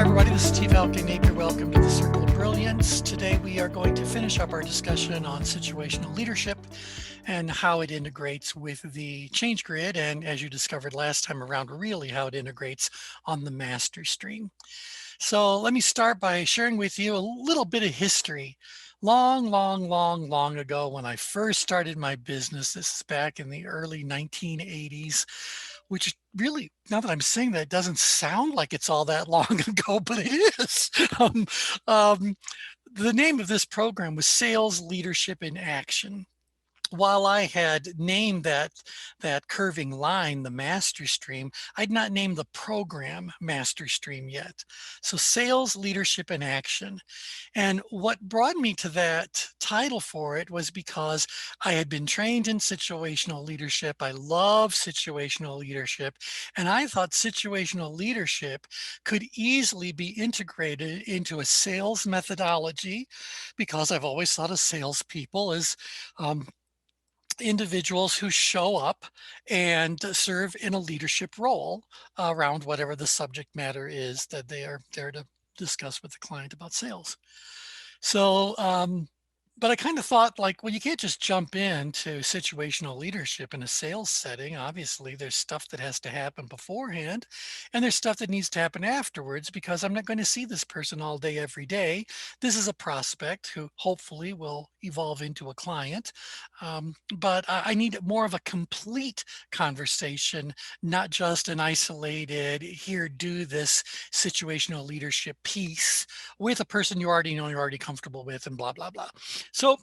everybody, this is Steve Elkin Napier. Welcome to the Circle of Brilliance. Today we are going to finish up our discussion on situational leadership and how it integrates with the change grid, and as you discovered last time around, really how it integrates on the master stream. So let me start by sharing with you a little bit of history. Long ago, when I first started my business, this is back in the early 1980s, which really, now that I'm saying that, it doesn't sound like it's all that long ago, but it is. Um, um, the name of this program was Sales Leadership in Action. While I had named that curving line the master stream, I'd not named the program master stream yet. So Sales Leadership in Action. And what brought me to that title for it was because I had been trained in situational leadership. I love situational leadership. And I thought situational leadership could easily be integrated into a sales methodology, because I've always thought of salespeople as individuals who show up and serve in a leadership role around whatever the subject matter is that they are there to discuss with the client about sales. So, but I kind of thought, like, well, you can't just jump into situational leadership in a sales setting. Obviously, there's stuff that has to happen beforehand, and there's stuff that needs to happen afterwards, because I'm not going to see this person all day, every day. This is a prospect who hopefully will evolve into a client. But I need more of a complete conversation, not just an isolated, here, do this situational leadership piece with a person you already know, you're already comfortable with, and blah, blah, blah. So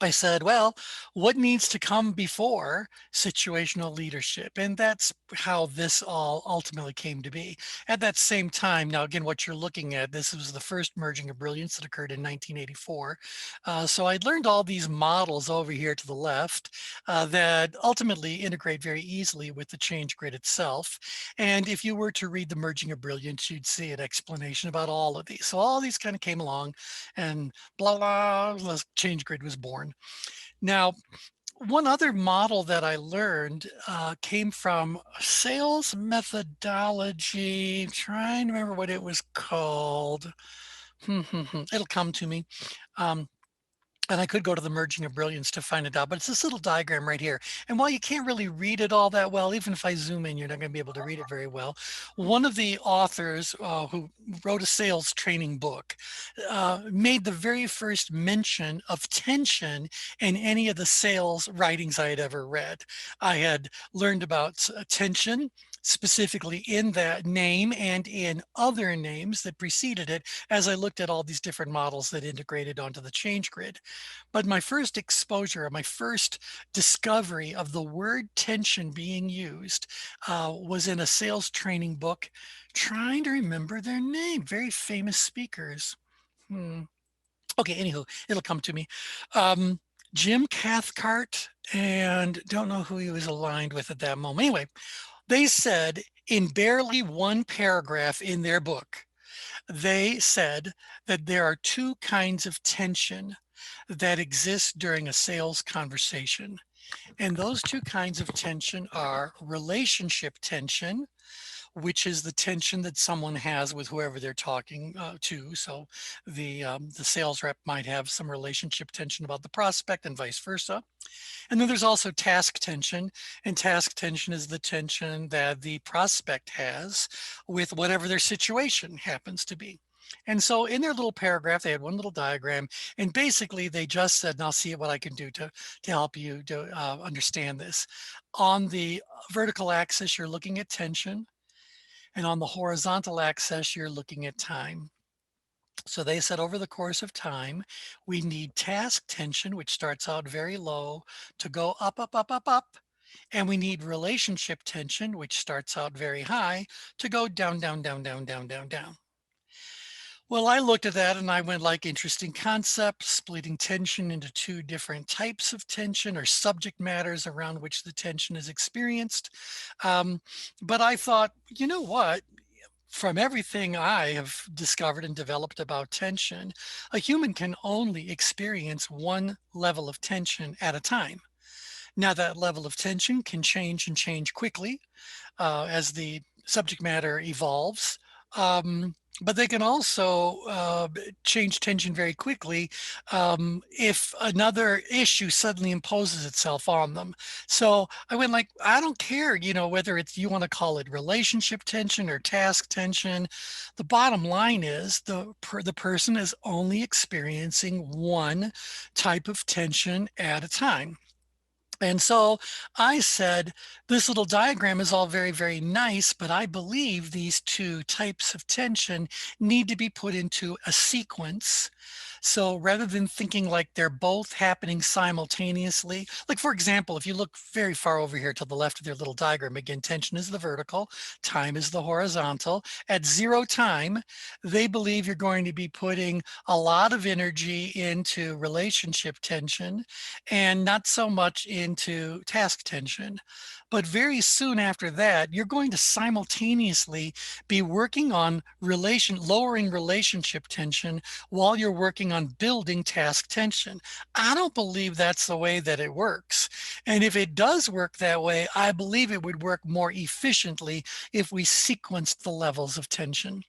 I said, well, what needs to come before situational leadership? And that's how this all ultimately came to be. At that same time, now again, what you're looking at, this was the first merging of brilliance that occurred in 1984. So I'd learned all these models over here to the left that ultimately integrate very easily with the change grid itself. And if you were to read the merging of brilliance, you'd see an explanation about all of these. So all these kind of came along, and blah, blah, the change grid was born. Now, one other model that I learned came from sales methodology. I'm trying to remember what it was called. It'll come to me. And I could go to the merging of brilliance to find it out, but it's this little diagram right here. And while you can't really read it all that well, even if I zoom in, you're not going to be able to read it very well. One of the authors who wrote a sales training book made the very first mention of tension in any of the sales writings I had ever read. I had learned about tension specifically in that name and in other names that preceded it as I looked at all these different models that integrated onto the change grid. But my first exposure, my first discovery of the word tension being used was in a sales training book, trying to remember their name, very famous speakers. Okay, anywho, it'll come to me. Jim Cathcart, and don't know who he was aligned with at that moment. Anyway, they said in barely one paragraph in their book, they said that there are two kinds of tension that exist during a sales conversation. And those two kinds of tension are relationship tension, which is the tension that someone has with whoever they're talking to. So the sales rep might have some relationship tension about the prospect and vice versa. And then there's also task tension, and task tension is the tension that the prospect has with whatever their situation happens to be. And so in their little paragraph, they had one little diagram, and basically they just said, and I'll see what I can do to help you to understand this. On the vertical axis, you're looking at tension, and on the horizontal axis, you're looking at time. So they said over the course of time, we need task tension, which starts out very low, to go up, up, up, up, up. And we need relationship tension, which starts out very high, to go down, down, down, down, down, down, down. Well, I looked at that and I went, like, interesting concept, splitting tension into two different types of tension or subject matters around which the tension is experienced. But I thought, you know what? From everything I have discovered and developed about tension, a human can only experience one level of tension at a time. Now, that level of tension can change and change quickly as the subject matter evolves. but they can also change tension very quickly if another issue suddenly imposes itself on them. So I went like, I don't care, whether it's you want to call it relationship tension or task tension. The bottom line is the person is only experiencing one type of tension at a time. And so I said, this little diagram is all very, very nice, but I believe these two types of tension need to be put into a sequence. So rather than thinking like they're both happening simultaneously, like for example, if you look very far over here to the left of their little diagram, again, tension is the vertical, time is the horizontal. At 0 time, they believe you're going to be putting a lot of energy into relationship tension and not so much into task tension. But very soon after that, you're going to simultaneously be working on lowering relationship tension while you're working on building task tension. I don't believe that's the way that it works. And if it does work that way, I believe it would work more efficiently if we sequenced the levels of tension.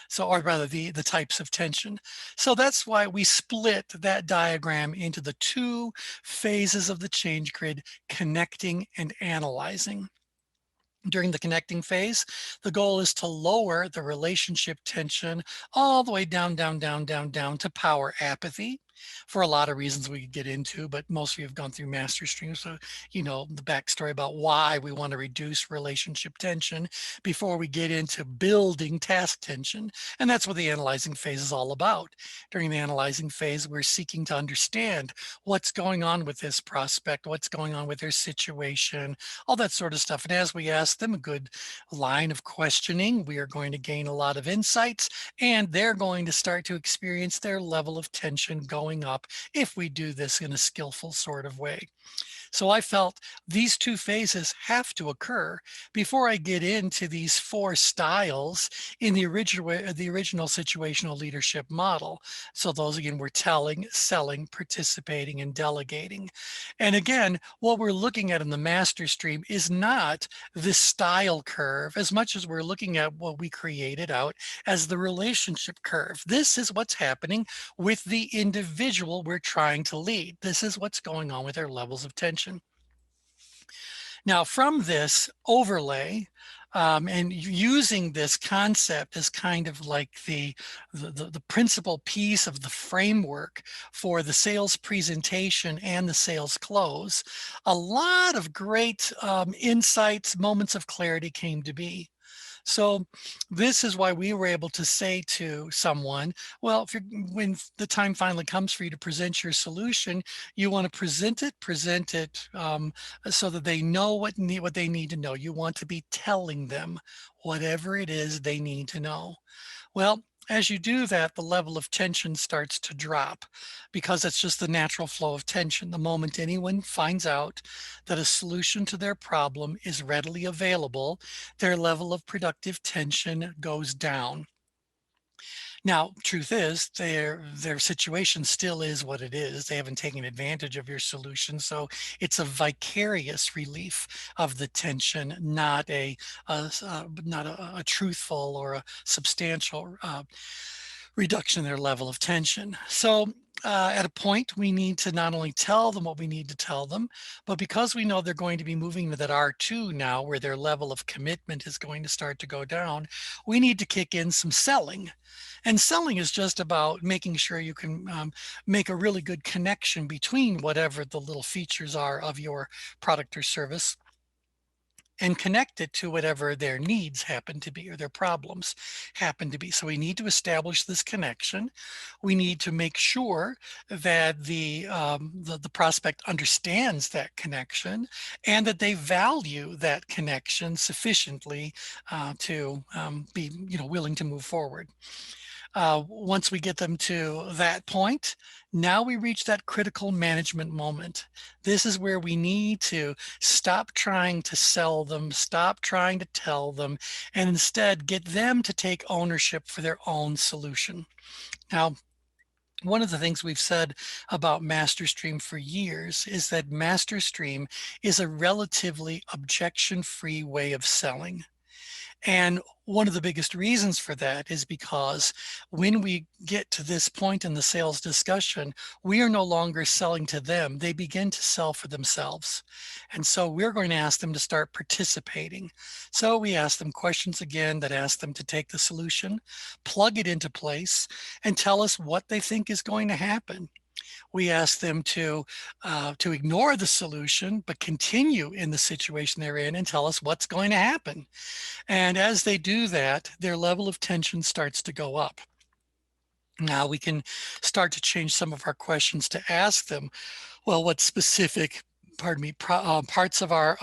So, or rather the types of tension. So that's why we split that diagram into the two phases of the change grid, connecting and analyzing. During the connecting phase, the goal is to lower the relationship tension all the way down, down, down, down, down to power apathy for a lot of reasons we could get into, but most of you have gone through master stream. So, the backstory about why we want to reduce relationship tension before we get into building task tension. And that's what the analyzing phase is all about. During the analyzing phase, we're seeking to understand what's going on with this prospect, what's going on with their situation, all that sort of stuff. And as we ask them a good line of questioning, we are going to gain a lot of insights, and they're going to start to experience their level of tension going up if we do this in a skillful sort of way. So I felt these two phases have to occur before I get into these 4 styles in the original situational leadership model. So those again were telling, selling, participating, and delegating. And again, what we're looking at in the master stream is not the style curve as much as we're looking at what we created out as the relationship curve. This is what's happening with the individual we're trying to lead. This is what's going on with their levels of tension. Now, from this overlay, and using this concept as kind of like the principal piece of the framework for the sales presentation and the sales close, a lot of great insights, moments of clarity came to be. So this is why we were able to say to someone, well, when the time finally comes for you to present your solution, you want to present it so that they know what they need to know. You want to be telling them whatever it is they need to know. Well, as you do that, the level of tension starts to drop because it's just the natural flow of tension. The moment anyone finds out that a solution to their problem is readily available, their level of productive tension goes down. Now, truth is, their situation still is what it is. They haven't taken advantage of your solution, so it's a vicarious relief of the tension, not a truthful or a substantial reduction in their level of tension. So at a point, we need to not only tell them what we need to tell them, but because we know they're going to be moving to that R2 now, where their level of commitment is going to start to go down, we need to kick in some selling. And selling is just about making sure you can make a really good connection between whatever the little features are of your product or service and connect it to whatever their needs happen to be or their problems happen to be. So we need to establish this connection. We need to make sure that the prospect understands that connection and that they value that connection sufficiently to be willing to move forward. Once we get them to that point, now we reach that critical management moment. This is where we need to stop trying to sell them, stop trying to tell them, and instead get them to take ownership for their own solution. Now, one of the things we've said about MasterStream for years is that MasterStream is a relatively objection-free way of selling. And one of the biggest reasons for that is because when we get to this point in the sales discussion, we are no longer selling to them. They begin to sell for themselves. And so we're going to ask them to start participating. So we ask them questions again that ask them to take the solution, plug it into place, and tell us what they think is going to happen. We ask them to ignore the solution, but continue in the situation they're in and tell us what's going to happen. And as they do that, their level of tension starts to go up. Now we can start to change some of our questions to ask them, well, what specific, parts of our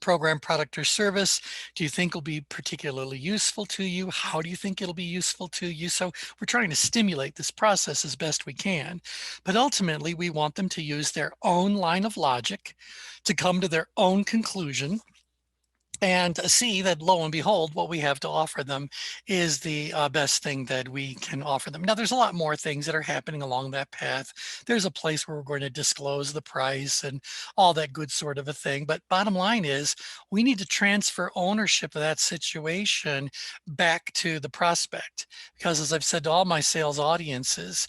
program, product, or service do you think will be particularly useful to you? How do you think it'll be useful to you? So we're trying to stimulate this process as best we can. But ultimately, we want them to use their own line of logic to come to their own conclusion and see that, lo and behold, what we have to offer them is the best thing that we can offer them. Now, there's a lot more things that are happening along that path. There's a place where we're going to disclose the price and all that good sort of a thing. But bottom line is, we need to transfer ownership of that situation back to the prospect. Because as I've said to all my sales audiences,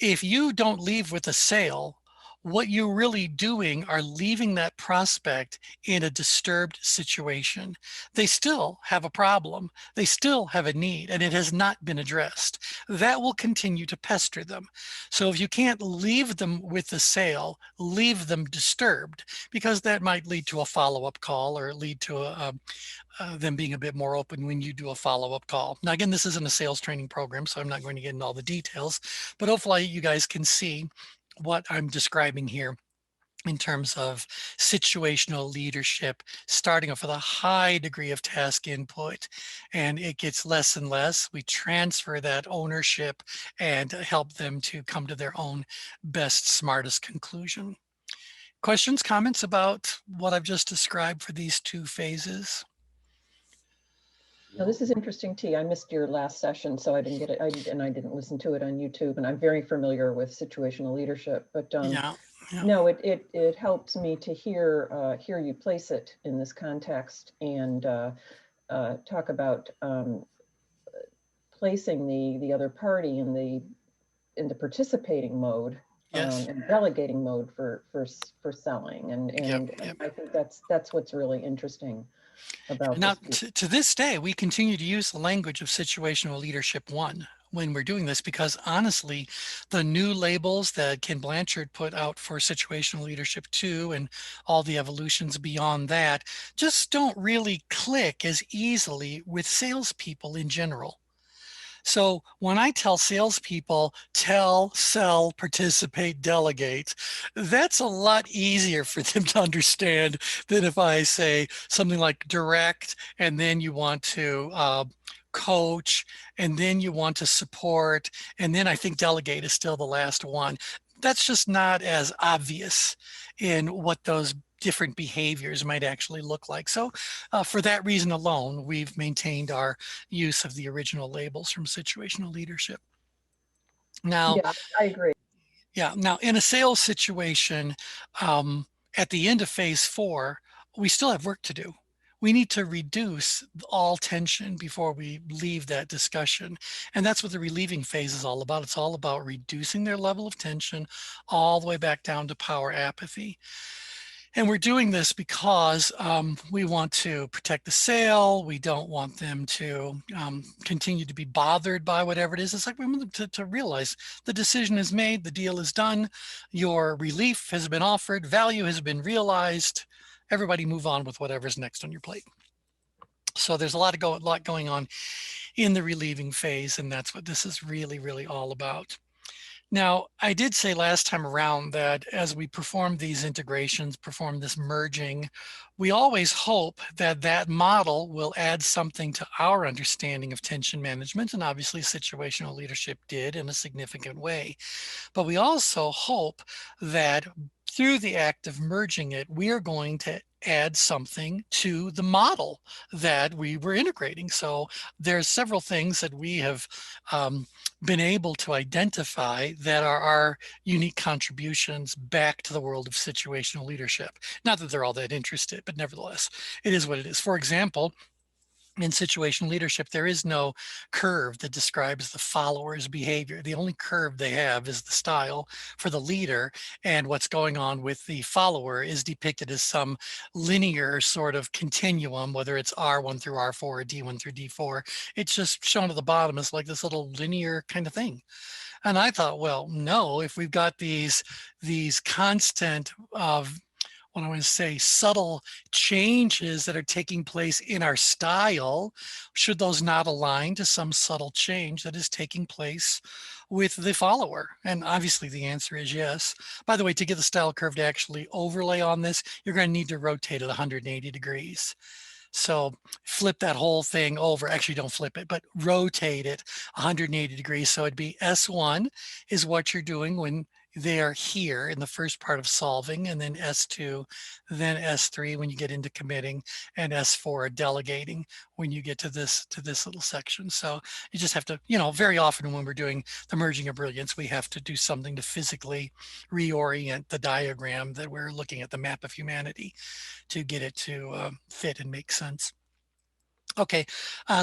if you don't leave with a sale, what you're really doing are leaving that prospect in a disturbed situation. They still have a problem. They still have a need, and it has not been addressed. That will continue to pester them. So if you can't leave them with the sale, leave them disturbed, because that might lead to a follow-up call or lead to them being a bit more open when you do a follow-up call. Now, again, this isn't a sales training program, so I'm not going to get into all the details, but hopefully you guys can see what I'm describing here in terms of situational leadership, starting off with a high degree of task input, and it gets less and less. We transfer that ownership and help them to come to their own best, smartest conclusion. Questions, comments about what I've just described for these two phases? No, this is interesting, T. I missed your last session, so I didn't get it. I didn't listen to it on YouTube, and I'm very familiar with situational leadership. But Yeah. no, it helps me to hear you place it in this context and talk about placing the other party in the participating mode. Yes. And delegating mode for selling, and Yep. I think that's what's really interesting about Now, this. to this day, we continue to use the language of Situational Leadership 1 when we're doing this, because honestly, the new labels that Ken Blanchard put out for Situational Leadership 2 and all the evolutions beyond that just don't really click as easily with salespeople in general. So when I tell salespeople, tell, sell, participate, delegate, that's a lot easier for them to understand than if I say something like direct, and then you want to coach, and then you want to support, and then I think delegate is still the last one. That's just not as obvious in what those different behaviors might actually look like. So for that reason alone, we've maintained our use of the original labels from situational leadership. Now, Yeah, I agree. yeah, now in a sales situation, at the end of phase 4, we still have work to do. We need to reduce all tension before we leave that discussion. And that's what the relieving phase is all about. It's all about reducing their level of tension all the way back down to power apathy. And we're doing this because we want to protect the sale. We don't want them to continue to be bothered by whatever it is. It's like we want them to realize the decision is made, the deal is done, your relief has been offered, value has been realized. Everybody move on with whatever's next on your plate. So there's a lot going on in the relieving phase, and that's what this is really, really all about. Now, I did say last time around that as we perform these integrations, perform this merging, we always hope that that model will add something to our understanding of tension management, and obviously situational leadership did in a significant way. But we also hope that through the act of merging it, we are going to add something to the model that we were integrating. So there's several things that we have been able to identify that are our unique contributions back to the world of situational leadership. Not that they're all that interested, but nevertheless, it is what it is. For example, in situational leadership, there is no curve that describes the follower's behavior. The only curve they have is the style for the leader, and what's going on with the follower is depicted as some linear sort of continuum, whether it's R1 through R4 or D1 through D4. It's just shown at the bottom as like this little linear kind of thing. And I thought, well, no, if we've got these constant what I want to say, subtle changes that are taking place in our style, should those not align to some subtle change that is taking place with the follower? And obviously the answer is yes. By the way, to get the style curve to actually overlay on this, you're going to need to rotate it 180 degrees. So flip that whole thing over. Actually, don't flip it, but rotate it 180 degrees. So it'd be S1 is what you're doing when they are here in the first part of solving, and then S2, then S3 when you get into committing, and S4 delegating when you get to this little section. So you just have to, very often when we're doing the merging of brilliance, we have to do something to physically reorient the diagram that we're looking at, the map of humanity, to get it to fit and make sense. Okay,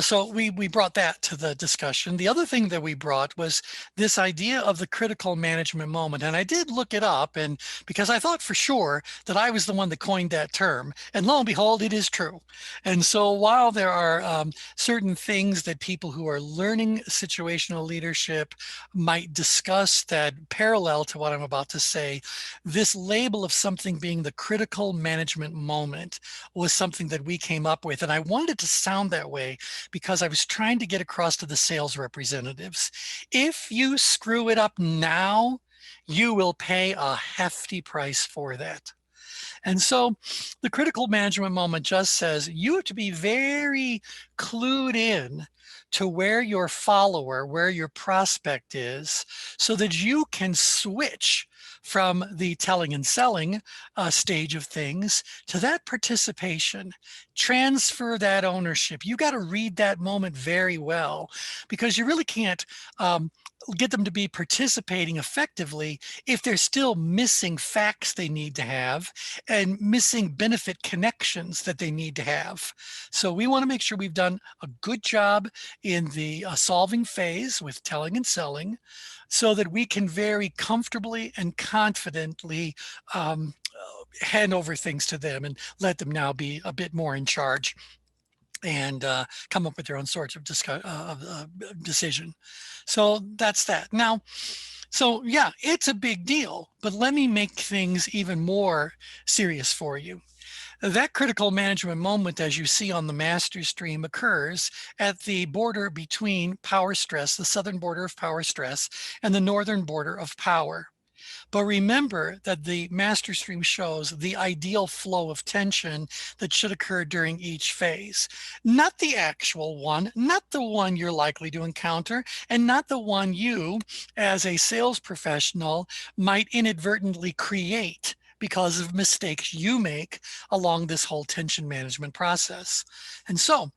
so we brought that to the discussion. The other thing that we brought was this idea of the critical management moment. And I did look it up, and because I thought for sure that I was the one that coined that term. And lo and behold, it is true. And so while there are certain things that people who are learning situational leadership might discuss that parallel to what I'm about to say, this label of something being the critical management moment was something that we came up with. And I wanted to sound that way because I was trying to get across to the sales representatives. If you screw it up now, you will pay a hefty price for that. And so the critical management moment just says you have to be very clued in to where your follower, where your prospect is, so that you can switch from the telling and selling stage of things to that participation, transfer that ownership. You got to read that moment very well, because you really can't get them to be participating effectively if they're still missing facts they need to have and missing benefit connections that they need to have. So we want to make sure we've done a good job in the solving phase with telling and selling, so that we can very comfortably and confidently hand over things to them and let them now be a bit more in charge and come up with their own sorts of decision. So that's that. Now, so yeah, it's a big deal, but let me make things even more serious for you. That critical management moment, as you see on the master stream, occurs at the border between power stress, the southern border of power stress, and the northern border of power. But remember that the master stream shows the ideal flow of tension that should occur during each phase. Not the actual one, not the one you're likely to encounter, and not the one you, as a sales professional, might inadvertently create because of mistakes you make along this whole tension management process. And so,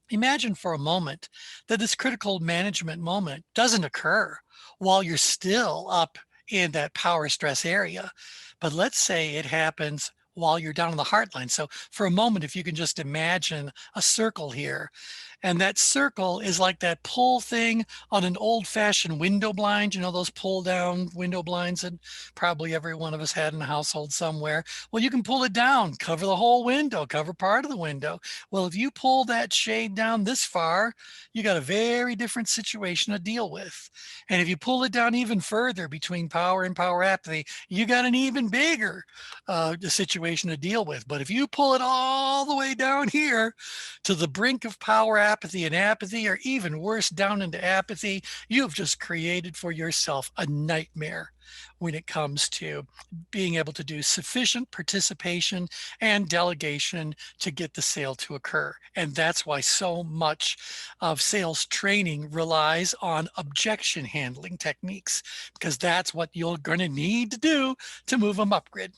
imagine for a moment that this critical management moment doesn't occur while you're still up in that power stress area, but let's say it happens while you're down in the heart line. So for a moment, if you can just imagine a circle here, and that circle is like that pull thing on an old-fashioned window blind, those pull-down window blinds that probably every one of us had in a household somewhere. Well, you can pull it down, cover the whole window, cover part of the window. Well, if you pull that shade down this far, you got a very different situation to deal with. And if you pull it down even further between power and power apathy, you got an even bigger situation to deal with. But if you pull it all the way down here to the brink of power apathy and apathy, or even worse, down into apathy, you've just created for yourself a nightmare when it comes to being able to do sufficient participation and delegation to get the sale to occur. And that's why so much of sales training relies on objection handling techniques, because that's what you're going to need to do to move them upgrid.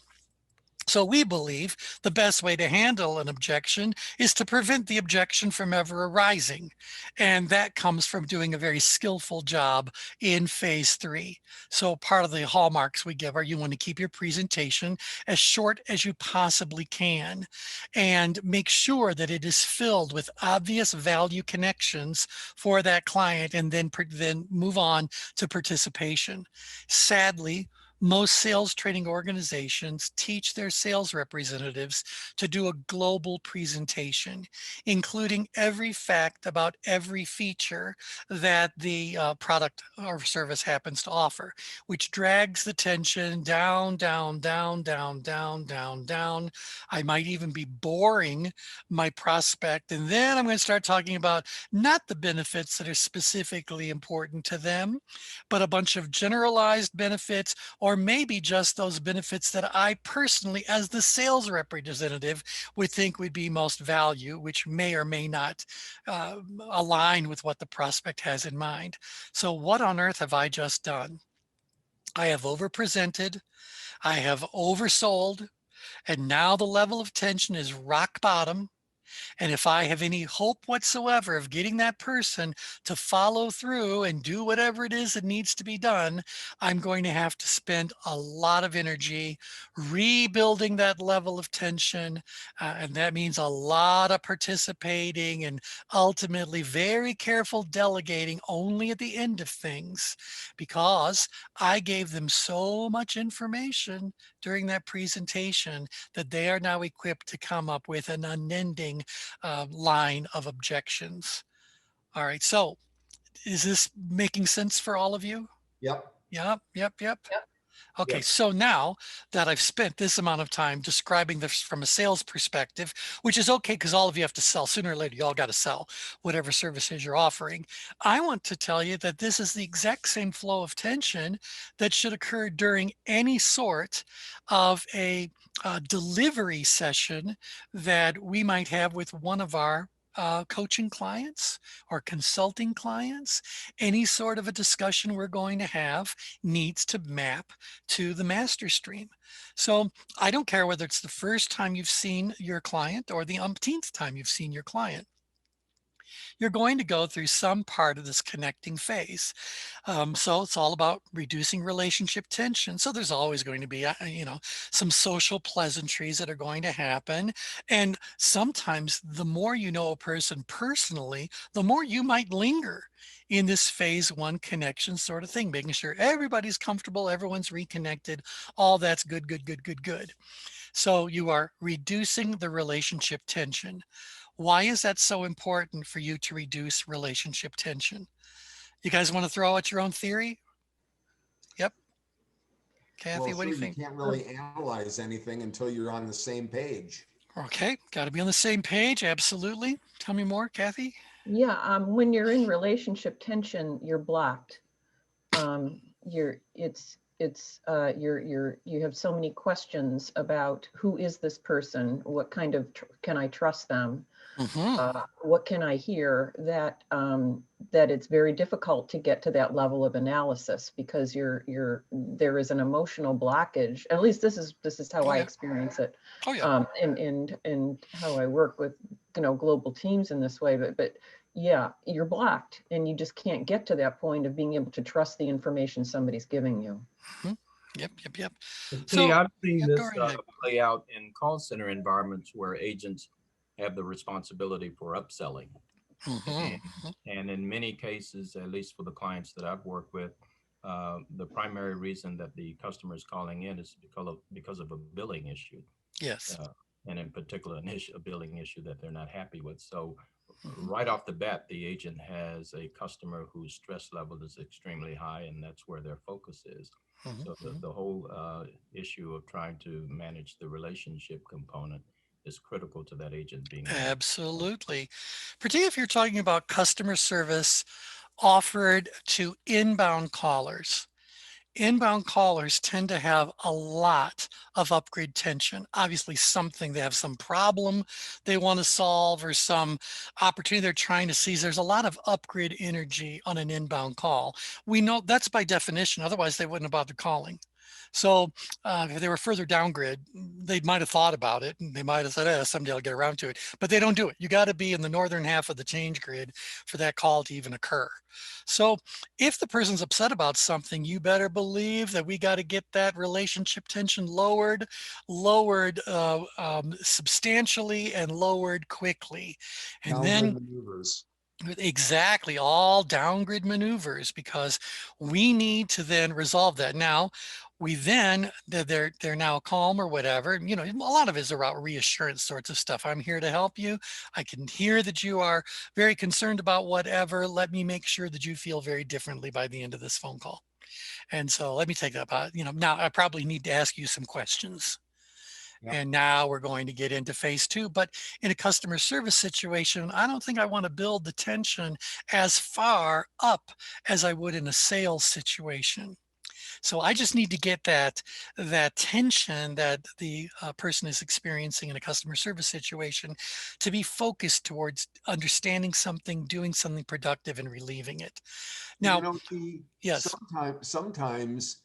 So we believe the best way to handle an objection is to prevent the objection from ever arising. And that comes from doing a very skillful job in phase 3. So part of the hallmarks we give are you want to keep your presentation as short as you possibly can and make sure that it is filled with obvious value connections for that client, and then move on to participation. Sadly, most sales training organizations teach their sales representatives to do a global presentation, including every fact about every feature that the product or service happens to offer, which drags the tension down, down, down, down, down, down, down. I might even be boring my prospect. And then I'm going to start talking about not the benefits that are specifically important to them, but a bunch of generalized benefits, or maybe just those benefits that I personally, as the sales representative, would think would be most value, which may or may not align with what the prospect has in mind. So what on earth have I just done? I have overpresented, I have oversold, and now the level of tension is rock bottom. And if I have any hope whatsoever of getting that person to follow through and do whatever it is that needs to be done, I'm going to have to spend a lot of energy rebuilding that level of tension. And that means a lot of participating and ultimately very careful delegating only at the end of things, because I gave them so much information during that presentation that they are now equipped to come up with an unending line of objections. All right, so is this making sense for all of you? Yep. Yep, yep, yep. Yep. Okay, Yep. so now that I've spent this amount of time describing this from a sales perspective, which is okay because all of you have to sell sooner or later, you all got to sell whatever services you're offering. I want to tell you that this is the exact same flow of tension that should occur during any sort of a delivery session that we might have with one of our coaching clients or consulting clients. Any sort of a discussion we're going to have needs to map to the master stream. So I don't care whether it's the first time you've seen your client or the umpteenth time you've seen your client. You're going to go through some part of this connecting phase. So it's all about reducing relationship tension. So there's always going to be, some social pleasantries that are going to happen. And sometimes the more you know a person personally, the more you might linger in this phase 1 connection sort of thing, making sure everybody's comfortable, everyone's reconnected, all that's good, good, good, good, good. So you are reducing the relationship tension. Why is that so important for you to reduce relationship tension? You guys want to throw out your own theory? Yep. Kathy, Well, what do sure, you you think? can't really analyze anything until you're on the same page. Okay, got to be on the same page. Absolutely. Tell me more, Kathy. Yeah, when you're in relationship tension, you're blocked. You have so many questions about who is this person? What kind of, can I trust them? Mm-hmm. What can I hear, that it's very difficult to get to that level of analysis because there is an emotional blockage. At least this is how Oh, I yeah. experience it, Oh, yeah. and how I work with global teams in this way. But yeah, you're blocked, and you just can't get to that point of being able to trust the information somebody's giving you. Mm-hmm. Yep, yep, yep. T, So, I've seen yeah, go this right ahead. play out in call center environments where agents have the responsibility for upselling. Mm-hmm. And in many cases, at least for the clients that I've worked with, the primary reason that the customer is calling in is because of a billing issue, Yes. uh, and in particular, a billing issue that they're not happy with. So Mm-hmm. right off the bat, the agent has a customer whose stress level is extremely high, and that's where their focus is. So Mm-hmm. the whole issue of trying to manage the relationship component is critical to that agent being able. Absolutely. Particularly if you're talking about customer service offered to inbound callers. Inbound callers tend to have a lot of upgrade tension. Obviously, they have some problem they want to solve or some opportunity they're trying to seize. There's a lot of upgrade energy on an inbound call. We know that's by definition, otherwise they wouldn't have bothered calling. So if they were further down grid, they might have thought about it and they might have said, someday I'll get around to it, but they don't do it. You got to be in the northern half of the change grid for that call to even occur. So if the person's upset about something, you better believe that we got to get that relationship tension lowered substantially and lowered quickly. And Downgrade then maneuvers. exactly, all downgrade maneuvers, because we need to then resolve that. Now, we then they're now calm or whatever. You know, a lot of it is about reassurance sorts of stuff. I'm here to help you. I can hear that you are very concerned about whatever. Let me make sure that you feel very differently by the end of this phone call. And so let me take that. You know, now I probably need to ask you some questions. Yep. And now we're going to get into phase two. But in a customer service situation, I don't think I want to build the tension as far up as I would in a sales situation. So I just need to get that tension that the person is experiencing in a customer service situation to be focused towards understanding something, doing something productive, and relieving it. Now, yes, Sometimes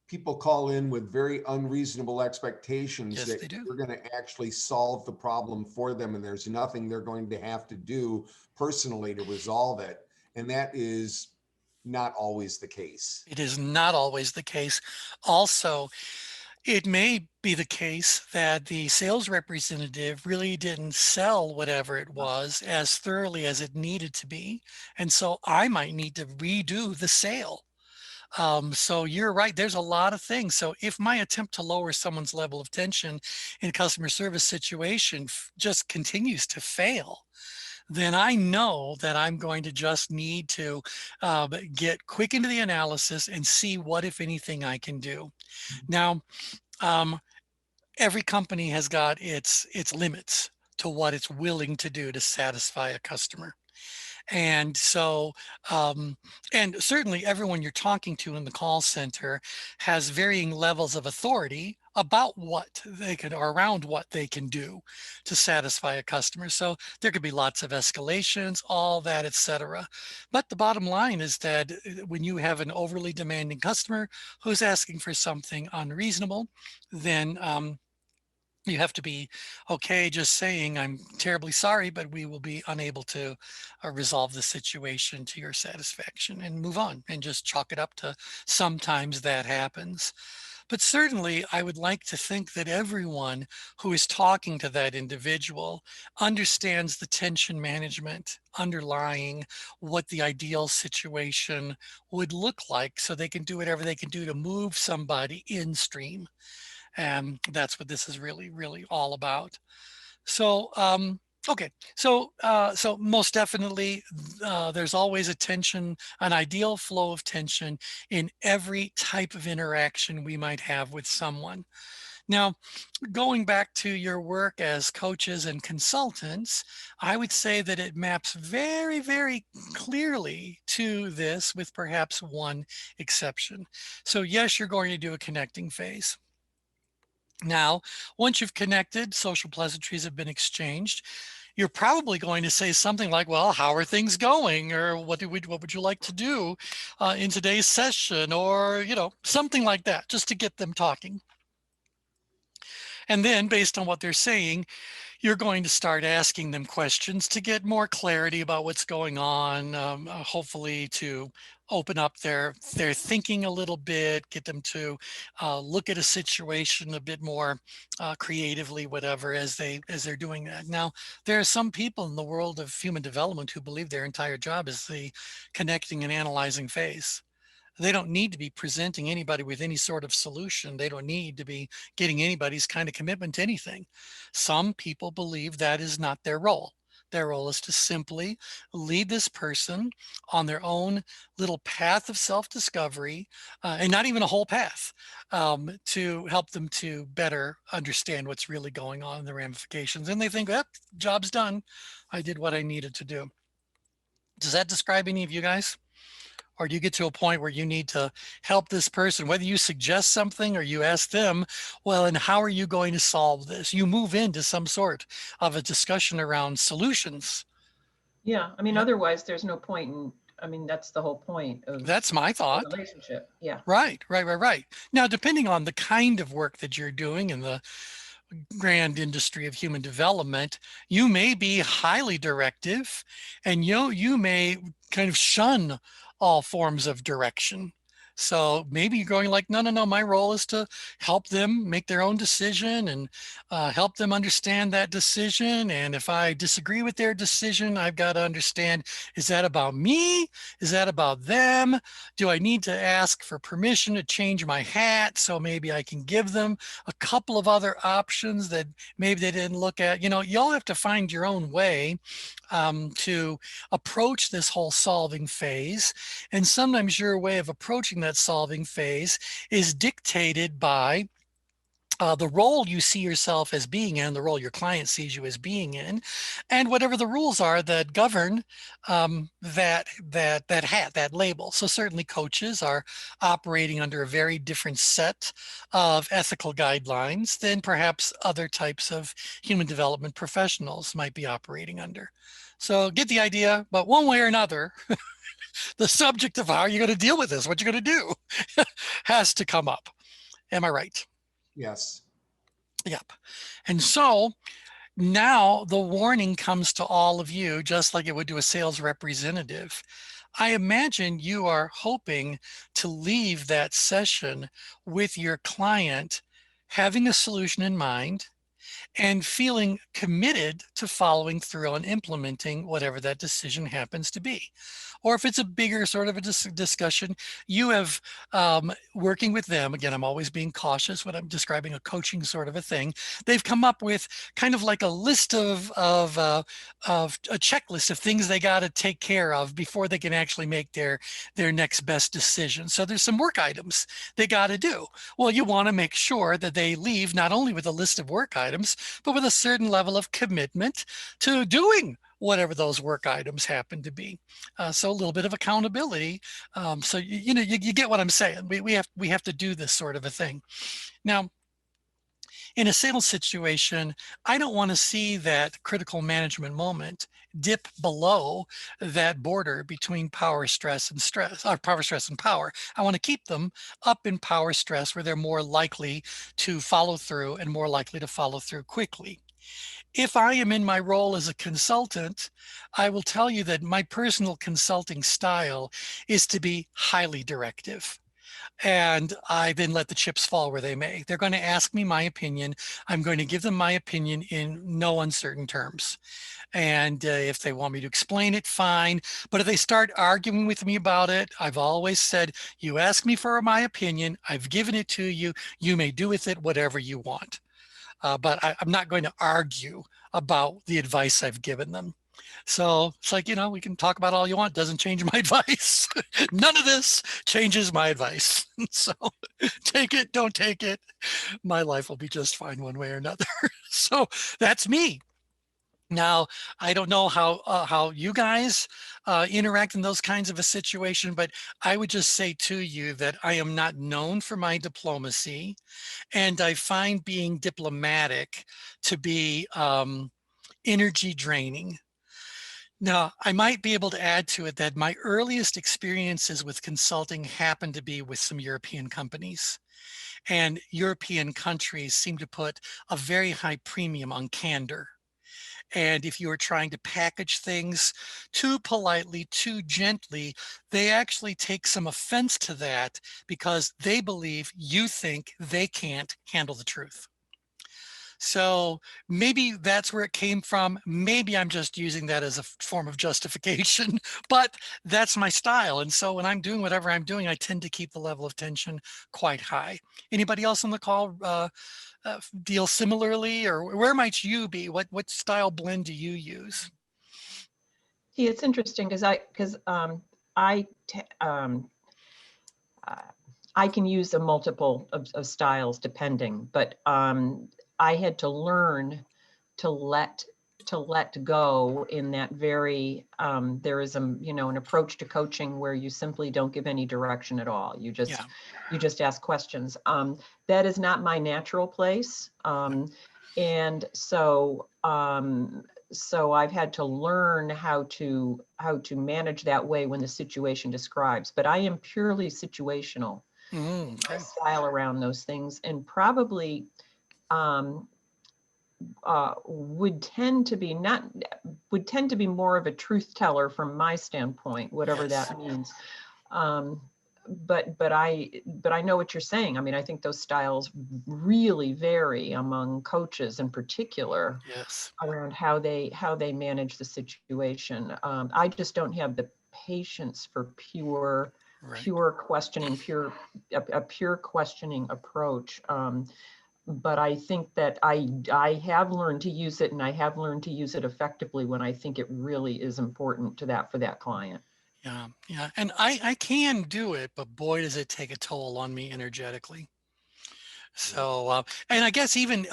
people call in with very unreasonable expectations yes, that they do. you're going to actually solve the problem for them, and there's nothing they're going to have to do personally to resolve it. And that is not always the case. It is not always the case. Also, it may be the case that the sales representative really didn't sell whatever it was as thoroughly as it needed to be. And so I might need to redo the sale. So you're right, there's a lot of things. So if my attempt to lower someone's level of tension in a customer service situation just continues to fail, then I know that I'm going to just need to get quick into the analysis and see what, if anything, I can do. Now, every company has got its limits to what it's willing to do to satisfy a customer. And so, and certainly everyone you're talking to in the call center has varying levels of authority about what they can, or around what they can do to satisfy a customer. So there could be lots of escalations, all that, etc. But the bottom line is that when you have an overly demanding customer who's asking for something unreasonable, then you have to be okay just saying, I'm terribly sorry, but we will be unable to resolve the situation to your satisfaction, and move on and just chalk it up to sometimes that happens. But certainly I would like to think that everyone who is talking to that individual understands the tension management underlying what the ideal situation would look like, so they can do whatever they can do to move somebody in stream. And that's what this is really, really all about. So, okay. So most definitely, there's always a tension, an ideal flow of tension in every type of interaction we might have with someone. Now, going back to your work as coaches and consultants, I would say that it maps very, very clearly to this, with perhaps one exception. So yes, you're going to do a connecting phase. Now, once you've connected, social pleasantries have been exchanged, you're probably going to say something like, well, how are things going? Or what would you like to do in today's session? Or, you know, something like that, just to get them talking. And then based on what they're saying, you're going to start asking them questions to get more clarity about what's going on, hopefully to open up their thinking a little bit, get them to look at a situation a bit more creatively, whatever, as they're doing that. Now, there are some people in the world of human development who believe their entire job is the connecting and analyzing phase. They don't need to be presenting anybody with any sort of solution. They don't need to be getting anybody's kind of commitment to anything. Some people believe that is not their role. Their role is to simply lead this person on their own little path of self-discovery, and not even a whole path, to help them to better understand what's really going on in the ramifications. And they think, that job's done. I did what I needed to do. Does that describe any of you guys? Or do you get to a point where you need to help this person, whether you suggest something or you ask them, well, and how are you going to solve this? You move into some sort of a discussion around solutions. Yeah, I mean, Yeah. otherwise there's no point in I mean, that's the whole point of That's my a thought. relationship. Yeah. Right. Now, depending on the kind of work that you're doing and the grand industry of human development, you may be highly directive, and you may kind of shun all forms of direction. So maybe you're going like, no, my role is to help them make their own decision and help them understand that decision. And if I disagree with their decision, I've got to understand, is that about me? Is that about them? Do I need to ask for permission to change my hat so maybe I can give them a couple of other options that maybe they didn't look at? Y'all have to find your own way to approach this whole solving phase. And sometimes your way of approaching that solving phase is dictated by the role you see yourself as being in, the role your client sees you as being in, and whatever the rules are that govern that label. So certainly coaches are operating under a very different set of ethical guidelines than perhaps other types of human development professionals might be operating under. So get the idea, but one way or another, the subject of how you're going to deal with this, what you're going to do, has to come up. Am I right? Yes. Yep. And so now the warning comes to all of you, just like it would to a sales representative. I imagine you are hoping to leave that session with your client having a solution in mind and feeling committed to following through on implementing whatever that decision happens to be. Or if it's a bigger sort of a discussion, you have working with them, again, I'm always being cautious when I'm describing a coaching sort of a thing, they've come up with kind of like a list of a checklist of things they got to take care of before they can actually make their next best decision. So there's some work items they got to do. Well, you want to make sure that they leave not only with a list of work items, but with a certain level of commitment to doing whatever those work items happen to be. So a little bit of accountability. So you get what I'm saying. We have to do this sort of a thing. Now, in a sales situation, I don't want to see that critical management moment dip below that border between power, stress, and stress, or power, stress, and power. I want to keep them up in power stress where they're more likely to follow through and more likely to follow through quickly. If I am in my role as a consultant, I will tell you that my personal consulting style is to be highly directive. And I then let the chips fall where they may. They're going to ask me my opinion. I'm going to give them my opinion in no uncertain terms. And if they want me to explain it, fine. But if they start arguing with me about it, I've always said, you ask me for my opinion, I've given it to you. You may do with it whatever you want. But I'm not going to argue about the advice I've given them. So it's like, we can talk about all you want. Doesn't change my advice. None of this changes my advice. So take it, don't take it. My life will be just fine one way or another. So that's me. Now, I don't know how you guys interact in those kinds of a situation, but I would just say to you that I am not known for my diplomacy, and I find being diplomatic to be energy draining. Now, I might be able to add to it that my earliest experiences with consulting happened to be with some European companies. And European countries seem to put a very high premium on candor. And if you are trying to package things too politely, too gently, they actually take some offense to that because they believe you think they can't handle the truth. So maybe that's where it came from. Maybe I'm just using that as a form of justification, but that's my style. And so when I'm doing whatever I'm doing, I tend to keep the level of tension quite high. Anybody else on the call deal similarly, or where might you be? What style blend do you use? Yeah, it's interesting because I can use a multiple of styles depending, but I had to learn to let go in that very there is an approach to coaching where you simply don't give any direction at all. You just ask questions. That is not my natural place. And so so I've had to learn how to manage that way when the situation describes, but I am purely situational. My Okay. style around those things, and probably um, would tend to be more of a truth teller from my standpoint, whatever Yes. that means. Um, but I know what you're saying. I mean, I think those styles really vary among coaches in particular Yes. around how they manage the situation. I just don't have the patience for Right. pure questioning, a pure questioning approach. But I think that I have learned to use it, and I have learned to use it effectively when I think it really is important to that for that client. Yeah. Yeah. And I can do it, but boy, does it take a toll on me energetically. So, and I guess even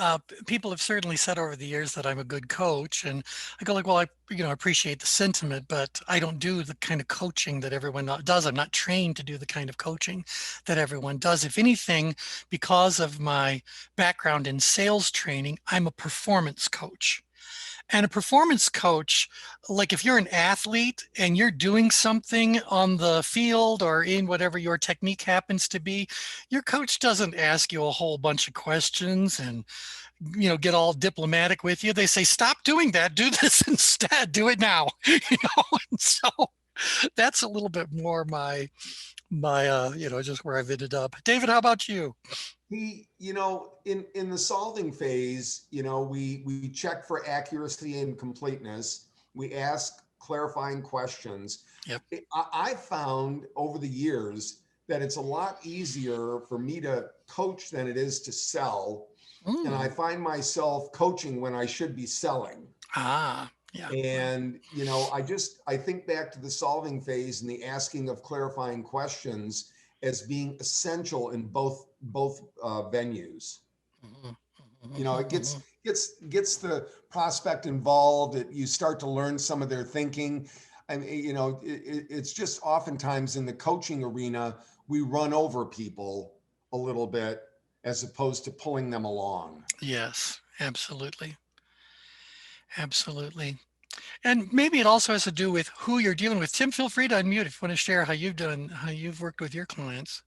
people have certainly said over the years that I'm a good coach, and I go like, well, I appreciate the sentiment, but I don't do the kind of coaching that everyone does. I'm not trained to do the kind of coaching that everyone does. If anything, because of my background in sales training, I'm a performance coach. And a performance coach, like if you're an athlete and you're doing something on the field or in whatever your technique happens to be, your coach doesn't ask you a whole bunch of questions and get all diplomatic with you. They say, stop doing that, do this instead, do it now. And so that's a little bit more my just where I've ended up. David, how about you? In the solving phase, we check for accuracy and completeness. We ask clarifying questions. Yep. I found over the years that it's a lot easier for me to coach than it is to sell. And I find myself coaching when I should be selling. Yeah. And, I think back to the solving phase and the asking of clarifying questions as being essential in both venues. It gets the prospect involved. You start to learn some of their thinking. And, it's just oftentimes in the coaching arena, we run over people a little bit as opposed to pulling them along. Yes, absolutely. Absolutely. And maybe it also has to do with who you're dealing with. Tim, feel free to unmute if you want to share how you've worked with your clients.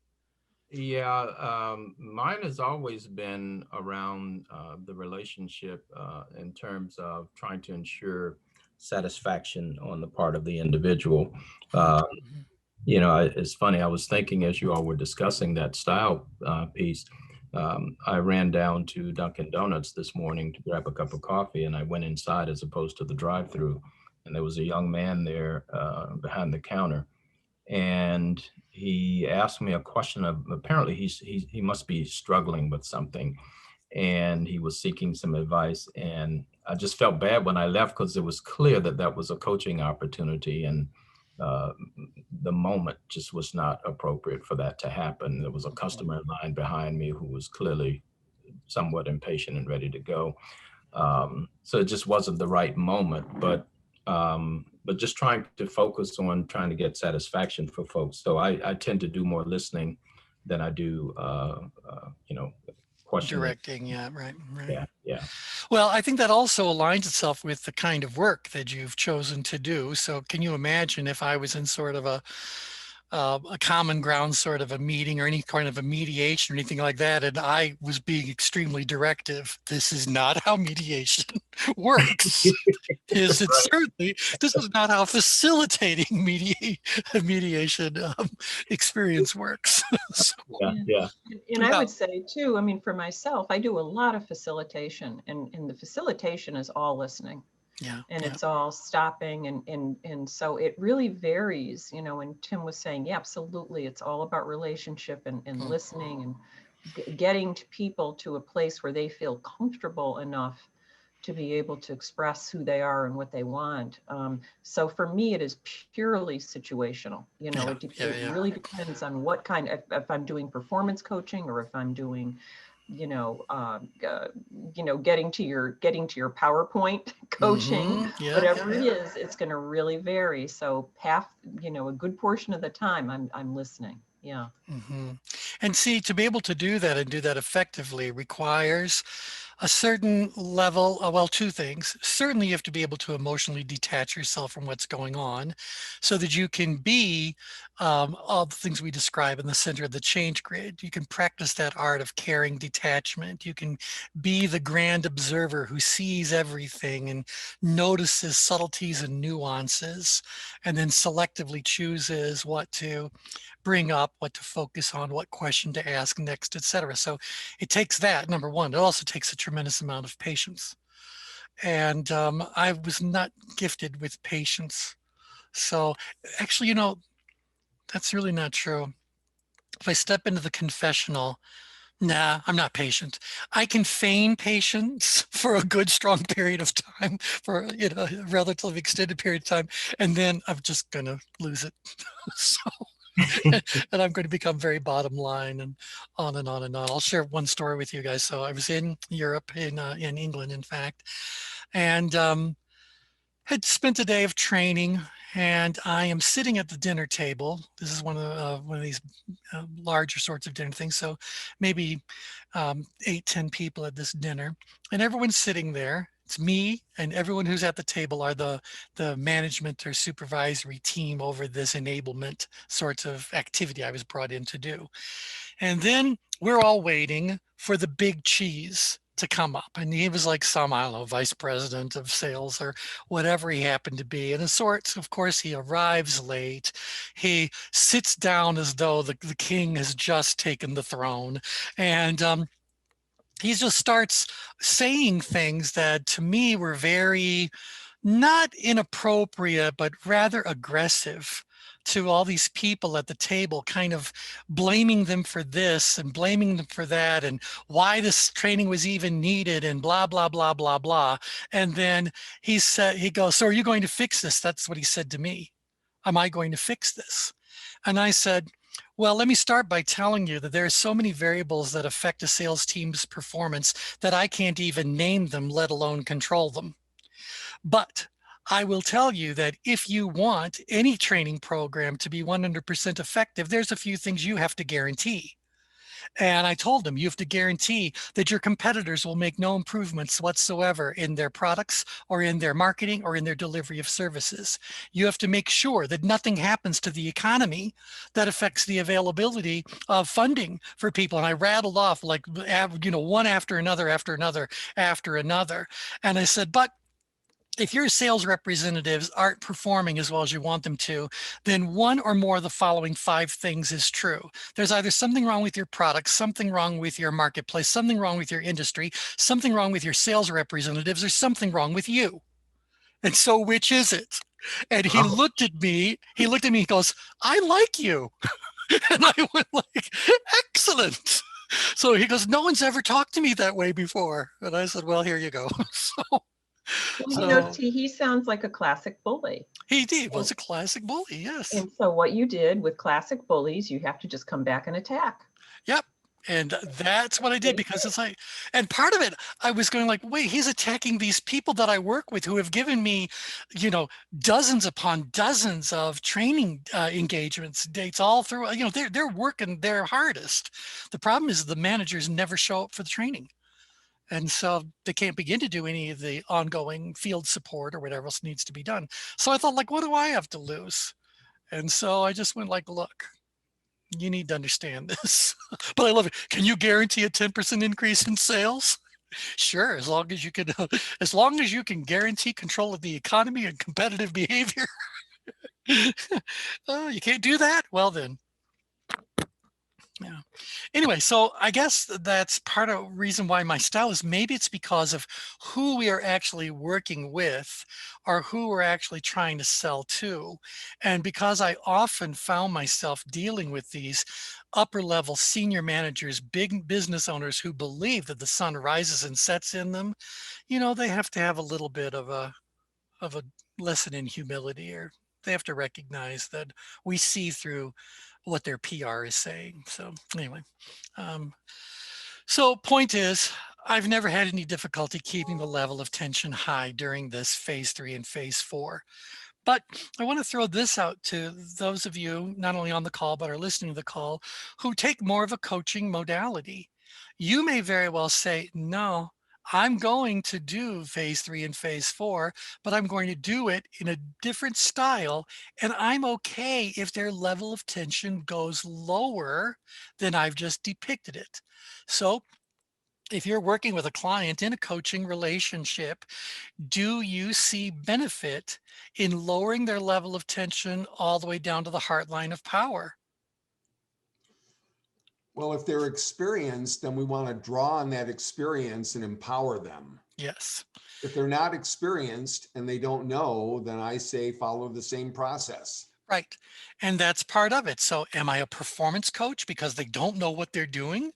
Yeah, mine has always been around the relationship in terms of trying to ensure satisfaction on the part of the individual. Uh, it's funny, I was thinking as you all were discussing that style piece, I ran down to Dunkin' Donuts this morning to grab a cup of coffee, and I went inside as opposed to the drive-through, and there was a young man there behind the counter, and he asked me a question of apparently he must be struggling with something, and he was seeking some advice, and I just felt bad when I left because it was clear that that was a coaching opportunity, and uh, the moment just was not appropriate for that to happen. There was a customer in line behind me who was clearly somewhat impatient and ready to go. So it just wasn't the right moment, but just trying to focus on trying to get satisfaction for folks. So I tend to do more listening than I do, questioning. Directing, yeah, right. Yeah. Well, I think that also aligns itself with the kind of work that you've chosen to do. So can you imagine if I was in sort of a common ground sort of a meeting or any kind of a mediation or anything like that, and I was being extremely directive? This is not how mediation works. Is it certainly this is not how facilitating mediation experience works. So, Yeah. And I yeah. would say too, I mean, for myself, I do a lot of facilitation, and the facilitation is all listening. Yeah. And it's all stopping, and so it really varies, and Tim was saying, yeah, absolutely, it's all about relationship and listening and getting to people to a place where they feel comfortable enough to be able to express who they are and what they want. So for me, it is purely situational. It really depends on what kind of, if I'm doing performance coaching or if I'm doing, getting to your PowerPoint coaching, whatever it is, it's going to really vary. So a good portion of the time I'm listening. Yeah. And see, to be able to do that and do that effectively requires a certain level, well, two things. Certainly you have to be able to emotionally detach yourself from what's going on so that you can be all the things we describe in the center of the change grid. You can practice that art of caring detachment. You can be the grand observer who sees everything and notices subtleties and nuances, and then selectively chooses what to bring up, what to focus on, what question to ask next, etc. So it takes that, number one. It also takes a tremendous amount of patience. And I was not gifted with patience. So actually, that's really not true. If I step into the confessional, nah, I'm not patient. I can feign patience for a good, strong period of time, for a relatively extended period of time, and then I'm just gonna lose it. So, and I'm going to become very bottom line and on and on and on. I'll share one story with you guys. So I was in Europe, in England, in fact, and had spent a day of training, and I am sitting at the dinner table. This is one of these larger sorts of dinner things. So maybe 8, 10 people at this dinner, and everyone's sitting there. It's me and everyone who's at the table are the management or supervisory team over this enablement sorts of activity I was brought in to do. And then we're all waiting for the big cheese to come up. And he was like some, I don't know, vice president of sales or whatever he happened to be. And of course, he arrives late. He sits down as though the king has just taken the throne. And he just starts saying things that to me were very not inappropriate, but rather aggressive to all these people at the table, kind of blaming them for this and blaming them for that and why this training was even needed and blah, blah, blah, blah, blah. And then he goes, so are you going to fix this? That's what he said to me. Am I going to fix this? And I said, well, let me start by telling you that there are so many variables that affect a sales team's performance that I can't even name them, let alone control them. But I will tell you that if you want any training program to be 100% effective, there's a few things you have to guarantee. And I told him, you have to guarantee that your competitors will make no improvements whatsoever in their products or in their marketing or in their delivery of services. You have to make sure that nothing happens to the economy that affects the availability of funding for people. And I rattled off like, one after another, after another, after another. And I said, but if your sales representatives aren't performing as well as you want them to, then one or more of the following 5 things is true. There's either something wrong with your product, something wrong with your marketplace, something wrong with your industry, something wrong with your sales representatives, or something wrong with you. And so which is it? And he looked at me, he goes, I like you. And I went like, excellent. So he goes, no one's ever talked to me that way before. And I said, well, here you go. Well, he sounds like a classic bully. He was a classic bully, yes. And so what you did with classic bullies, you have to just come back and attack. Yep. And that's what I did, because it's like, and part of it, I was going like, wait, he's attacking these people that I work with who have given me, dozens upon dozens of training engagements, dates all through, they're working their hardest. The problem is the managers never show up for the training. And so they can't begin to do any of the ongoing field support or whatever else needs to be done. So I thought, like, what do I have to lose? And so I just went like, look, you need to understand this. But I love it. Can you guarantee a 10% increase in sales? Sure, as long as you can guarantee control of the economy and competitive behavior. Oh, you can't do that? Well then. Yeah. Anyway, so I guess that's part of the reason why my style is, maybe it's because of who we are actually working with or who we're actually trying to sell to. And because I often found myself dealing with these upper level senior managers, big business owners who believe that the sun rises and sets in them, they have to have a little bit of a lesson in humility, or they have to recognize that we see through what their PR is saying. So anyway, so point is, I've never had any difficulty keeping the level of tension high during this phase 3 and phase 4. But I want to throw this out to those of you, not only on the call, but are listening to the call, who take more of a coaching modality. You may very well say, no, I'm going to do phase 3 and phase 4, but I'm going to do it in a different style. And I'm okay if their level of tension goes lower than I've just depicted it. So if you're working with a client in a coaching relationship, do you see benefit in lowering their level of tension all the way down to the heart line of power? Well, if they're experienced, then we want to draw on that experience and empower them. Yes. If they're not experienced and they don't know, then I say follow the same process. Right. And that's part of it. So am I a performance coach because they don't know what they're doing?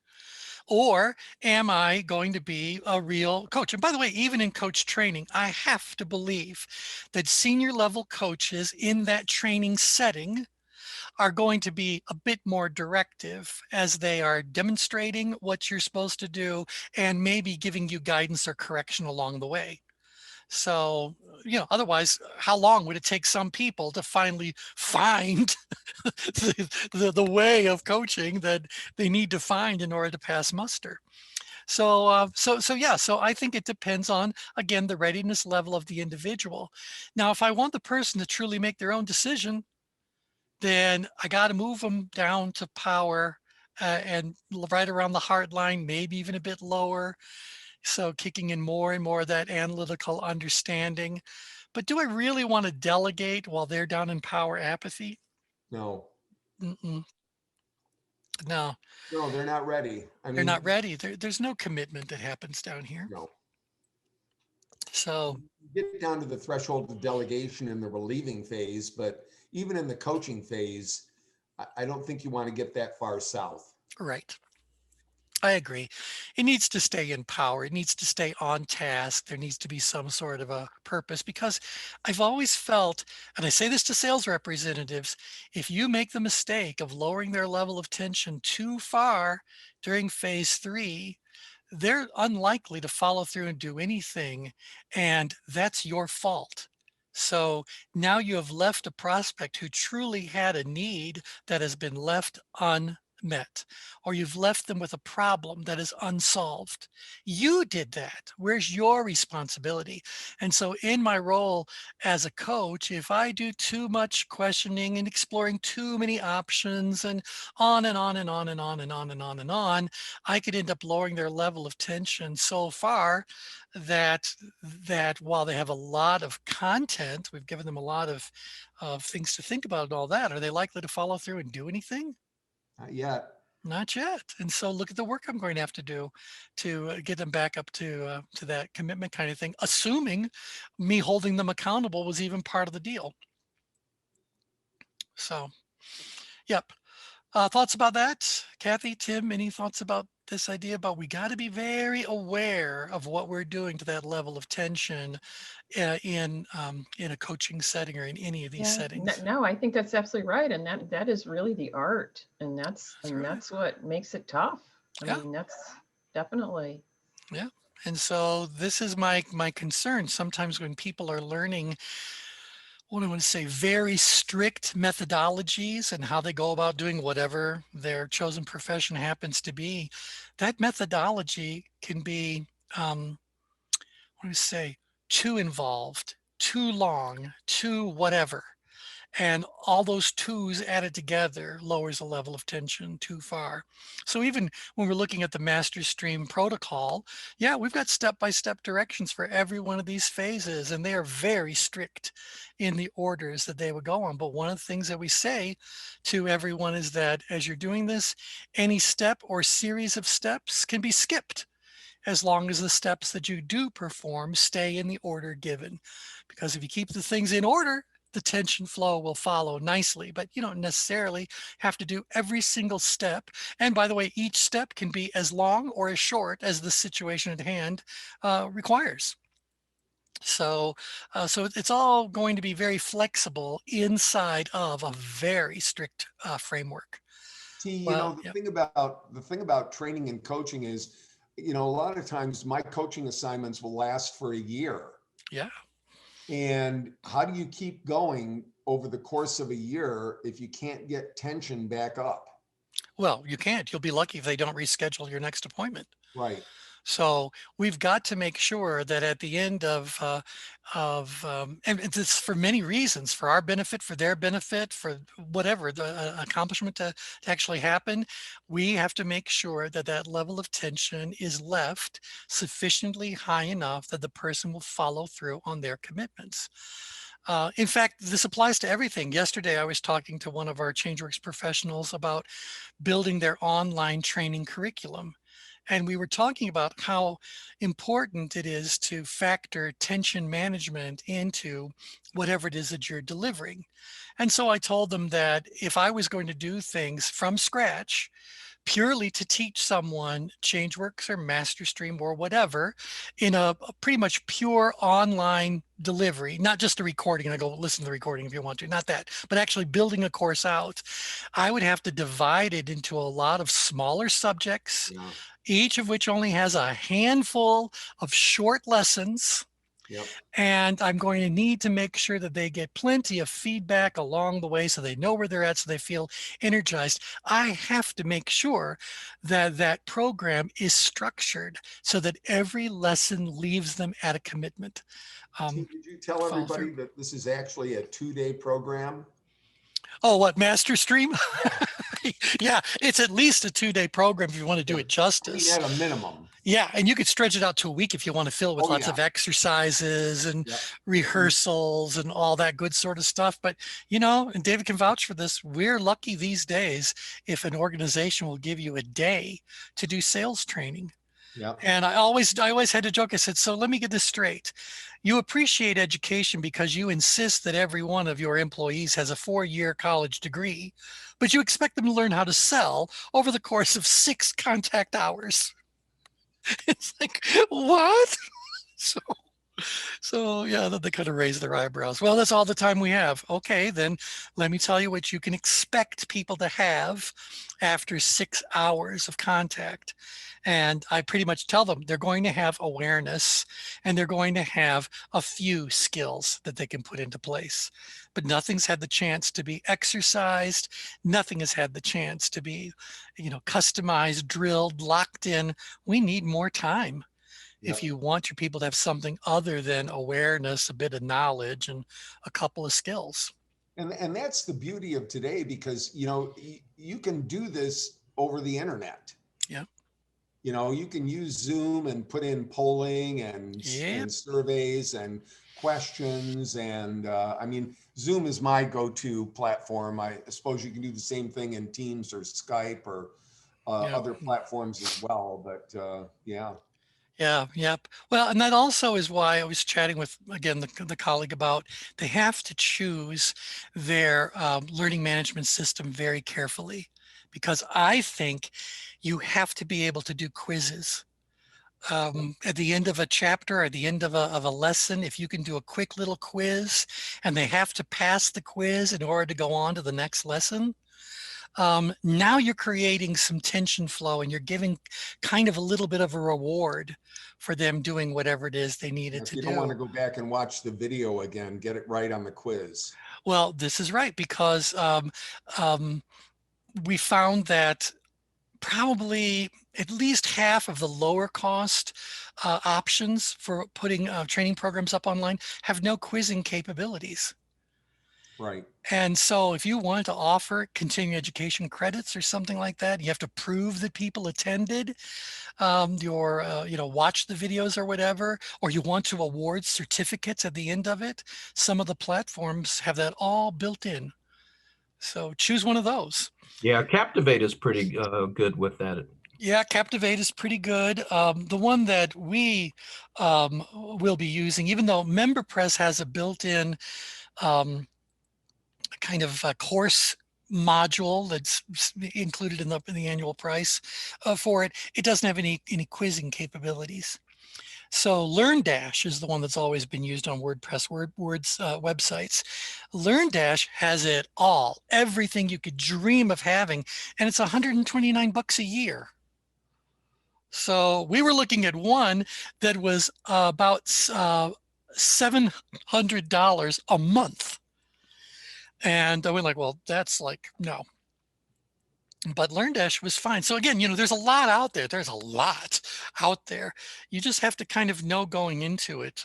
Or am I going to be a real coach? And by the way, even in coach training, I have to believe that senior level coaches in that training setting are going to be a bit more directive as they are demonstrating what you're supposed to do and maybe giving you guidance or correction along the way. So, otherwise, how long would it take some people to finally find the way of coaching that they need to find in order to pass muster? So I think it depends on, again, the readiness level of the individual. Now, if I want the person to truly make their own decision, then I got to move them down to power and right around the heart line, maybe even a bit lower. So kicking in more and more of that analytical understanding. But do I really want to delegate while they're down in power apathy? No, Mm-mm. No, no, they're not ready. I they're not mean, ready. There's no commitment that happens down here. no. So, You get down to the threshold of delegation in the relieving phase, but even in the coaching phase, I don't think you want to get that far south. right. I agree. It needs to stay in power. It needs to stay on task. There needs to be some sort of a purpose because I've always felt, and I say this to sales representatives, if you make the mistake of lowering their level of tension too far during phase 3, they're unlikely to follow through and do anything. And that's your fault. So now you have left a prospect who truly had a need that has been left unmet, or you've left them with a problem that is unsolved. You did that. Where's your responsibility? And so, in my role as a coach, if I do too much questioning and exploring too many options and on and on and on and on and on and on and on, I could end up lowering their level of tension so far that while they have a lot of content, we've given them a lot of things to think about and all that. Are they likely to follow through and do anything? Not yet. Not yet. And so look at the work I'm going to have to do to get them back up to that commitment kind of thing, assuming me holding them accountable was even part of the deal. So, yep. Thoughts about that? Kathy, Tim, any thoughts about this idea about we got to be very aware of what we're doing to that level of tension in a coaching setting or in any of these Yeah, settings? no, I think that's absolutely right. And that is really the art. And That's right. that's what makes it tough. I Yeah. mean, that's definitely. Yeah. And so this is my concern. Sometimes when people are learning, what I want to say, very strict methodologies and how they go about doing whatever their chosen profession happens to be, that methodology can be, what do I say, too involved, too long, too whatever. And all those twos added together lowers the level of tension too far. So even when we're looking at the master stream protocol, yeah, we've got step-by-step directions for every one of these phases, and they are very strict in the orders that they would go on. But one of the things that we say to everyone is that as you're doing this, any step or series of steps can be skipped as long as the steps that you do perform stay in the order given. Because if you keep the things in order, the tension flow will follow nicely, but you don't necessarily have to do every single step. And by the way, each step can be as long or as short as the situation at hand requires. So it's all going to be very flexible inside of a very strict framework. Well, The yeah, thing about training and coaching is, a lot of times my coaching assignments will last for a year. yeah. And how do you keep going over the course of a year if you can't get tension back up? Well, you can't. You'll be lucky if they don't reschedule your next appointment. Right. So we've got to make sure that at the end and it's for many reasons, for our benefit, for their benefit, for whatever the accomplishment to actually happen, we have to make sure that that level of tension is left sufficiently high enough that the person will follow through on their commitments. In fact, this applies to everything. Yesterday, I was talking to one of our ChangeWorks professionals about building their online training curriculum. And we were talking about how important it is to factor tension management into whatever it is that you're delivering. And so I told them that if I was going to do things from scratch, purely to teach someone ChangeWorks or MasterStream or whatever in a pretty much pure online delivery, not just a recording and I go listen to the recording if you want to, not that, but actually building a course out, I would have to divide it into a lot of smaller subjects, Yeah. each of which only has a handful of short lessons. Yep. And I'm going to need to make sure that they get plenty of feedback along the way so they know where they're at, so they feel energized. I have to make sure that that program is structured so that every lesson leaves them at a commitment. Did you tell everybody that this is actually a 2-day program? Oh, what, MasterStream? Yeah, it's at least a 2-day program if you want to do it justice. I mean, at a minimum. Yeah, and you could stretch it out to a week if you want to fill it with lots of exercises and rehearsals and all that good sort of stuff. But, you know, and David can vouch for this, we're lucky these days if an organization will give you a day to do sales training. Yeah. And I always had to joke. I said, so let me get this straight. You appreciate education because you insist that every one of your employees has a 4-year college degree, but you expect them to learn how to sell over the course of 6 contact hours. It's like, what? So yeah, they kind of raise their eyebrows. Well, that's all the time we have. Okay, then let me tell you what you can expect people to have after 6 hours of contact. And I pretty much tell them they're going to have awareness and they're going to have a few skills that they can put into place. But nothing's had the chance to be exercised. Nothing has had the chance to be, you know, customized, drilled, locked in. We need more time. If you want your people to have something other than awareness, a bit of knowledge, and a couple of skills. And that's the beauty of today, because, you know, you can do this over the internet. Yeah. You know, you can use Zoom and put in polling and surveys and questions. And I mean, Zoom is my go-to platform. I suppose you can do the same thing in Teams or Skype or other platforms as well. But yeah. Yeah, yep. Well, and that also is why I was chatting with, again, the colleague about they have to choose their learning management system very carefully, because I think you have to be able to do quizzes. At the end of a chapter, or at the end of a lesson, if you can do a quick little quiz and they have to pass the quiz in order to go on to the next lesson, now you're creating some tension flow and you're giving kind of a little bit of a reward for them doing whatever it is they needed to do. If you don't want to go back and watch the video again, get it right on the quiz. Well, this is right, because we found that probably at least half of the lower cost options for putting training programs up online have no quizzing capabilities. Right. And so if you want to offer continuing education credits or something like that, you have to prove that people attended your, watch the videos or whatever, or you want to award certificates at the end of it. Some of the platforms have that all built in. So choose one of those. Yeah, Captivate is pretty good with that. Yeah, Captivate is pretty good. The one that we will be using, even though MemberPress has a built-in kind of a course module that's included in the annual price for it, it doesn't have any quizzing capabilities. So LearnDash is the one that's always been used on WordPress websites. LearnDash has it all, everything you could dream of having, and it's $129 a year. So we were looking at one that was about $700 a month. And I went like, well, that's like, no. but LearnDash was fine. So again, there's a lot out there. There's a lot out there. You just have to kind of know going into it.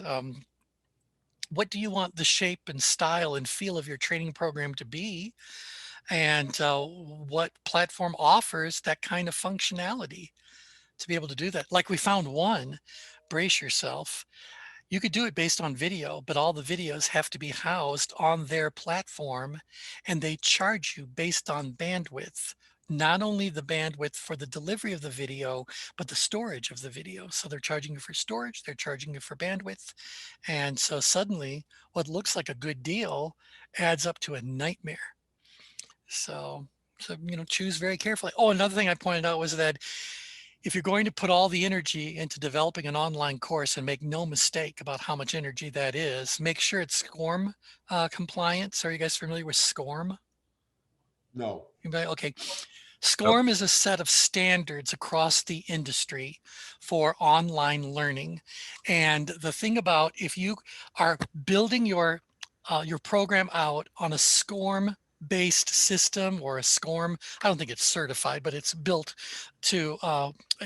What do you want the shape and style and feel of your training program to be? And what platform offers that kind of functionality to be able to do that? Like we found one, brace yourself. You could do it based on video, but all the videos have to be housed on their platform, and they charge you based on bandwidth. Not only the bandwidth for the delivery of the video, but the storage of the video. So they're charging you for storage, they're charging you for bandwidth. And so suddenly what looks like a good deal adds up to a nightmare. So choose very carefully. Oh, another thing I pointed out was that if you're going to put all the energy into developing an online course, and make no mistake about how much energy that is, make sure it's SCORM compliant. So are you guys familiar with SCORM? No. Anybody? Okay. SCORM is a set of standards across the industry for online learning. And the thing about, if you are building your program out on a SCORM based system, or a SCORM, I don't think it's certified, but it's built to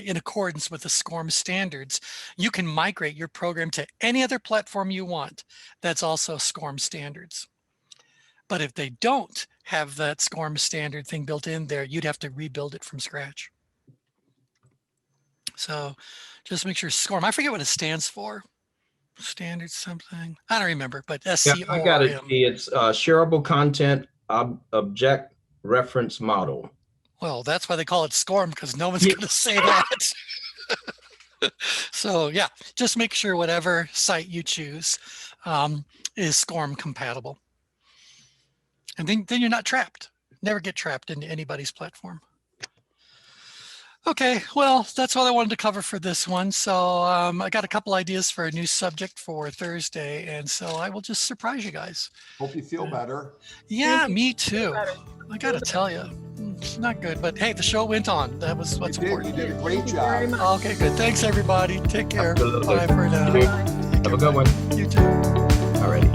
in accordance with the SCORM standards, you can migrate your program to any other platform you want that's also SCORM standards. But if they don't have that SCORM standard thing built in there, you'd have to rebuild it from scratch. So just make sure SCORM, I forget what it stands for. Standard something, I don't remember, but SCORM. Yeah, I got it. It's shareable content object reference model. Well, that's why they call it SCORM, because no one's going to say that. So yeah, just make sure whatever site you choose is SCORM compatible. And then you're not trapped. Never get trapped into anybody's platform. Okay, well, that's all I wanted to cover for this one. So I got a couple ideas for a new subject for Thursday, and so I will just surprise you guys. Hope you feel better. Yeah, me too. I got to tell you, it's not good, but hey, the show went on. That was what's important. You did a great job. Okay, good. Thanks, everybody. Take care. Absolutely. Bye for now. Have a good one. You too. All righty.